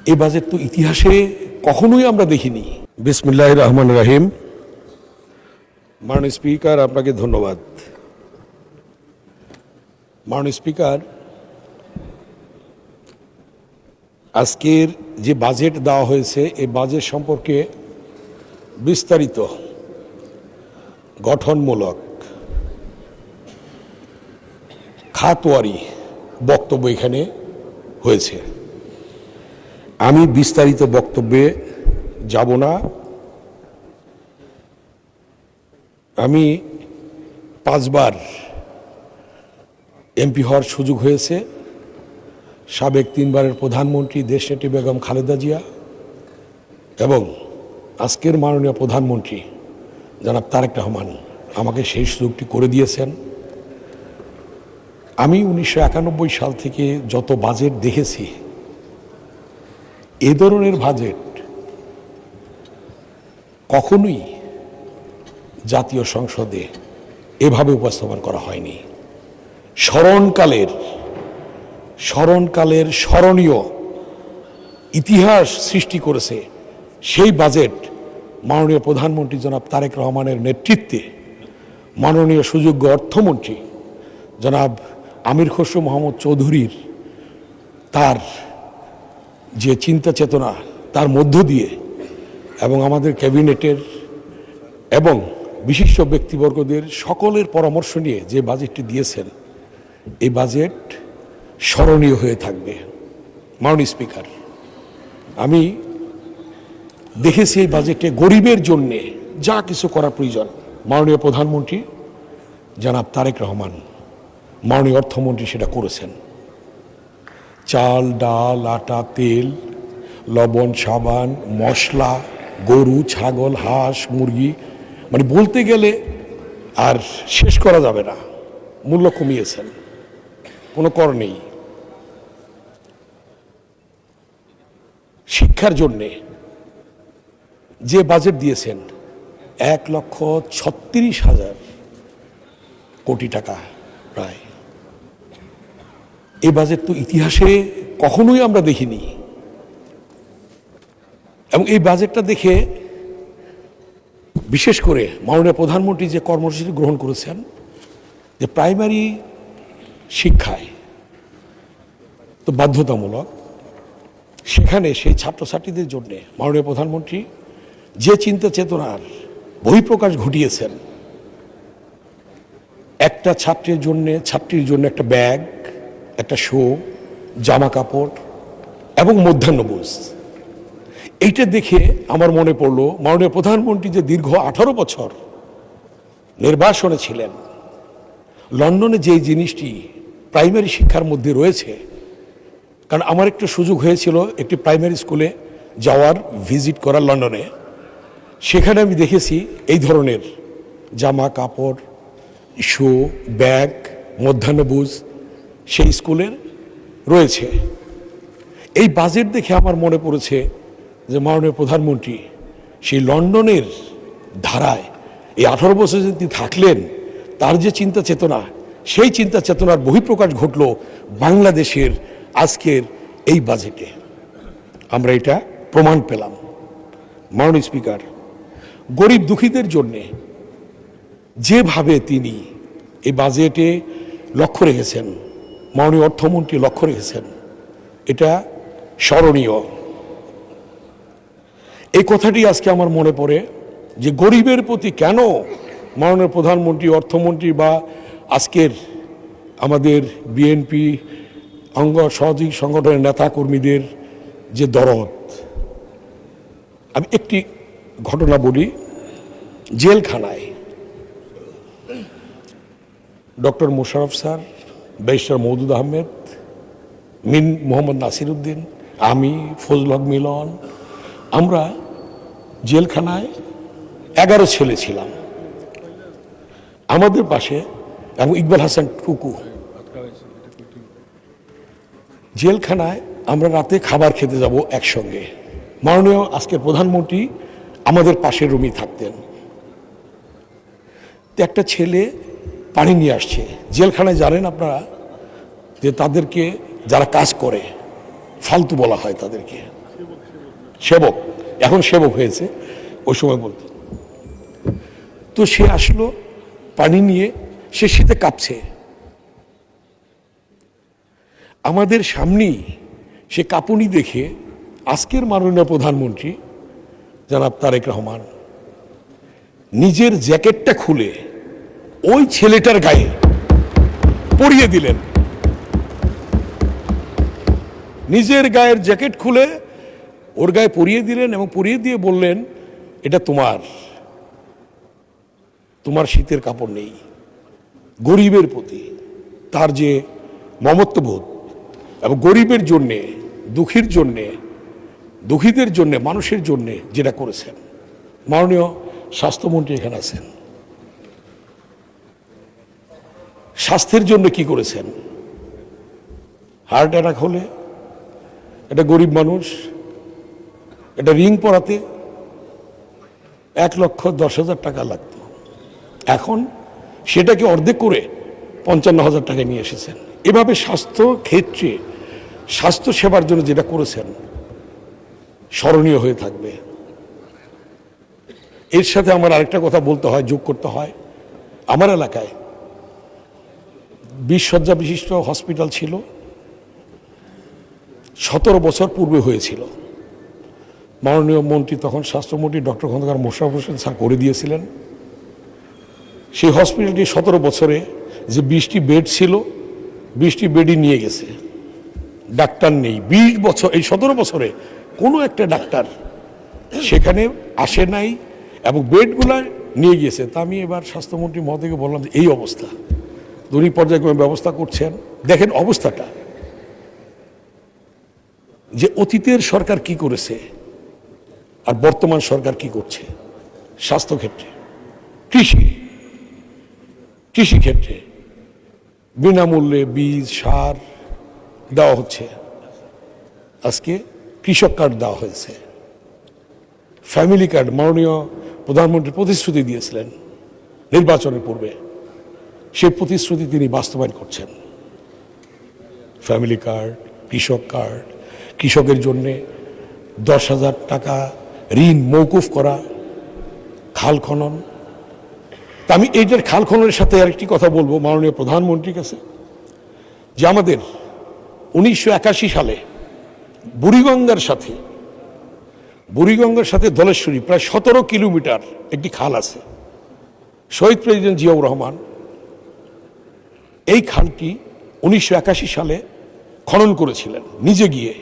এই বাজেট তো ইতিহাসে কখনোই আমরা দেখিনি। বিসমিল্লাহির রহমানির রহিম। মাননীয় স্পিকার, আপনাকে ধন্যবাদ। মাননীয় স্পিকার, আজকের যে বাজেট দেওয়া হয়েছে এই বাজেট সম্পর্কে বিস্তারিত গঠনমূলক খাতওয়ারি বক্তব্য এখানে হয়েছে। আমি বিস্তারিত বক্তব্যে যাব না। আমি 5 বার এমপি হওয়ার সুযোগ হয়েছে। সাবেক 3 বারের প্রধানমন্ত্রী দেশনেত্রী বেগম খালেদা জিয়া এবং আজকের মাননীয় প্রধানমন্ত্রী জনাব তারেক রহমান আমাকে সেই সুযোগটি করে দিয়েছেন। আমি 1991 সাল থেকে যত বাজেট দেখেছি, এ ধরনের বাজেট কখনোই জাতীয় সংসদে এভাবে উপস্থাপন করা হয়নি। স্মরণকালের স্মরণীয় ইতিহাস সৃষ্টি করেছে সেই বাজেট মাননীয় প্রধানমন্ত্রী জনাব তারেক রহমানের নেতৃত্বে মাননীয় সুযোগ্য অর্থমন্ত্রী জনাব আমির খসরু মোহাম্মদ চৌধুরীর তার যে চিন্তা চেতনা তার মধ্য দিয়ে এবং আমাদের ক্যাবিনেটের এবং বিশিষ্ট ব্যক্তিবর্গদের সকলের পরামর্শ নিয়ে যে বাজেটটি দিয়েছেন, এই বাজেট স্মরণীয় হয়ে থাকবে। মাননীয় স্পিকার, আমি দেখেছি এই বাজেটে গরিবের জন্যে যা কিছু করা প্রয়োজন মাননীয় প্রধানমন্ত্রী জনাব তারেক রহমান, মাননীয় অর্থমন্ত্রী সেটা করেছেন। চাল, ডাল, আটা, তেল, লবণ, সাবান, মশলা, গরু, ছাগল, হাঁস, মুরগি, মানে বলতে গেলে আর শেষ করা যাবে না। মূল্য কমিয়েছেন, কোনো কর নেই। শিক্ষার জন্যে যে বাজেট দিয়েছেন 1,36,000 কোটি টাকা প্রায়, এই বাজেট তো ইতিহাসে কখনোই আমরা দেখিনি। এবং এই বাজেটটা দেখে বিশেষ করে মাননীয় প্রধানমন্ত্রী যে কর্মসূচি গ্রহণ করেছেন যে প্রাইমারি শিক্ষায় তো বাধ্যতামূলক, সেখানে সেই ছাত্রছাত্রীদের জন্য মাননীয় প্রধানমন্ত্রী যে চিন্তা চেতনার বহিঃপ্রকাশ ঘটিয়েছেন, একটা ছাত্রীর জন্য একটা ব্যাগ, একটা শু, জামা কাপড় এবং মধ্যাহ্নভোজ, এইটা দেখে আমার মনে পড়লো মাননীয় প্রধানমন্ত্রী যে দীর্ঘ 18 বছর নির্বাসনে ছিলেন, লন্ডনে যে জিনিসটি প্রাইমারি শিক্ষার মধ্যে রয়েছে। কারণ আমার একটু সুযোগ হয়েছিল একটি প্রাইমারি স্কুলে যাওয়ার, ভিজিট করার লন্ডনে। সেখানে আমি দেখেছি এই ধরনের জামা কাপড়, শু, ব্যাগ, মধ্যাহ্নভোজ সেই স্কুলের রয়েছে। এই বাজেট দেখে আমার মনে পড়েছে যে মাননীয় প্রধানমন্ত্রী সেই লন্ডনের ধারায় এই 18 বছর যে তিনি থাকলেন, তার যে চিন্তা চেতনা, সেই চিন্তা চেতনার বহিঃপ্রকাশ ঘটল বাংলাদেশের আজকের এই বাজেটে। আমরা এটা প্রমাণ পেলাম। মাননীয় স্পিকার, গরিব দুঃখীদের জন্যে যেভাবে তিনি এই বাজেটে লক্ষ্য রেখেছেন, মাননীয় অর্থমন্ত্রী লক্ষ্য রেখেছেন, এটা স্মরণীয়। এই কথাটি আজকে আমার মনে পড়ে যে গরিবের প্রতি কেন মাননীয় প্রধানমন্ত্রী, অর্থমন্ত্রী বা আজকের আমাদের বিএনপি অঙ্গ সহযোগী সংগঠনের নেতাকর্মীদের যে দরদ। আমি একটি ঘটনা বলি। জেলখানায় doctor Mosharraf sir, barrister Moudud Ahmed, Mohammad Nasir Uddin, আমি, ফজল হক মিলন, আমরা জেলখানায় 11 ছেলে ছিলাম আমাদের পাশে, এবং ইকবাল হাসান টুকু। জেলখানায় আমরা রাতে খাবার খেতে যাব একসঙ্গে। মাননীয় আজকের প্রধানমন্ত্রী আমাদের পাশের রুমই থাকতেন। একটা ছেলে পানি নিয়ে আসছে। জেলখানায় জানেন আপনারা যে তাদেরকে যারা কাজ করে ফালতু বলা হয় তাদেরকে, সেবক, এখন সেবক হয়েছে, ওই সময় বলতো। তো সে আসলো পানি নিয়ে, সে শীতে কাঁপছে, আমাদের সামনেই সে কাঁপুনি দেখে আজকের মাননীয় প্রধানমন্ত্রী জনাব তারেক রহমান নিজের জ্যাকেটটা খুলে ওই ছেলেটার গায়ে পরিয়ে দিলেন। নিজের গায়ের জ্যাকেট খুলে ওর গায়ে পরিয়ে দিলেন এবং পরিয়ে দিয়ে বললেন, এটা তোমার শীতের কাপড় নেই। গরিবের প্রতি তার যে মমত্ববোধ এবং গরিবের জন্যে, দুঃখীর জন্যে, দুঃখীদের জন্যে, মানুষের জন্যে যেটা করেছেন। মাননীয় স্বাস্থ্যমন্ত্রী এখানে আছেন, স্বাস্থ্যের জন্য কি করেছেন? হার্ট অ্যাটাক হলে এটা গরিব মানুষ, এটা রিং পরাতে 1,10,000 টাকা লাগতো, এখন সেটাকে অর্ধেক করে 55,000 টাকায় নিয়ে এসেছেন। এভাবে স্বাস্থ্য ক্ষেত্রে, স্বাস্থ্য সেবার জন্য যেটা করেছেন স্মরণীয় হয়ে থাকবে। এর সাথে আমার আরেকটা কথা বলতে হয়, যোগ করতে হয়। আমার এলাকায় 20 শয্যা বিশিষ্ট হসপিটাল ছিল, 17 বছর পূর্বে হয়েছিল। মাননীয় মন্ত্রী, তখন স্বাস্থ্যমন্ত্রী ডক্টর খন্দকার মোশাররফ হোসেন স্যার করে দিয়েছিলেন। সেই হসপিটালটি 17 বছরে যে 20টি বেড ছিল, 20টি বেডই নিয়ে গেছে, ডাক্তার নেই। 20 বছর, এই 17 বছরে কোনো একটা ডাক্তার সেখানে আসে নাই এবং বেডগুলা নিয়ে গিয়েছে। তা আমি এবার স্বাস্থ্যমন্ত্রী মহোদয়কে বললাম যে এই অবস্থা, দুই পর্যায়ক্রমে ব্যবস্থা করছেন, দেখেন অবস্থাটা, যে অতীতের সরকার কি করেছে আর বর্তমান সরকার কি করছে স্বাস্থ্যক্ষেত্রে। কৃষিক্ষেত্রে বিনামূল্যে বীজ, সার দেওয়া হচ্ছে, আজকে কৃষক কার্ড দেওয়া হয়েছে। ফ্যামিলি কার্ড মাননীয় প্রধানমন্ত্রী প্রতিশ্রুতি দিয়েছিলেন নির্বাচনের পূর্বে, সেই প্রতিশ্রুতি তিনি বাস্তবায়ন করছেন। ফ্যামিলি কার্ড, কৃষক কার্ড, কৃষকের জন্যে 10,000 টাকা ঋণ মৌকুফ করা, খাল খনন। তা আমি এইটার খাল খননের সাথে আরেকটি কথা বলবো মাননীয় প্রধানমন্ত্রীর কাছে, যে আমাদের 1981 সালে বুড়িগঙ্গার সাথে ধলেশ্বরী প্রায় 17 কিলোমিটার একটি খাল আছে। শহীদ প্রেসিডেন্ট জিয়াউর রহমান এই খালটি 1981 সালে খনন করেছিলেন নিজে গিয়ে।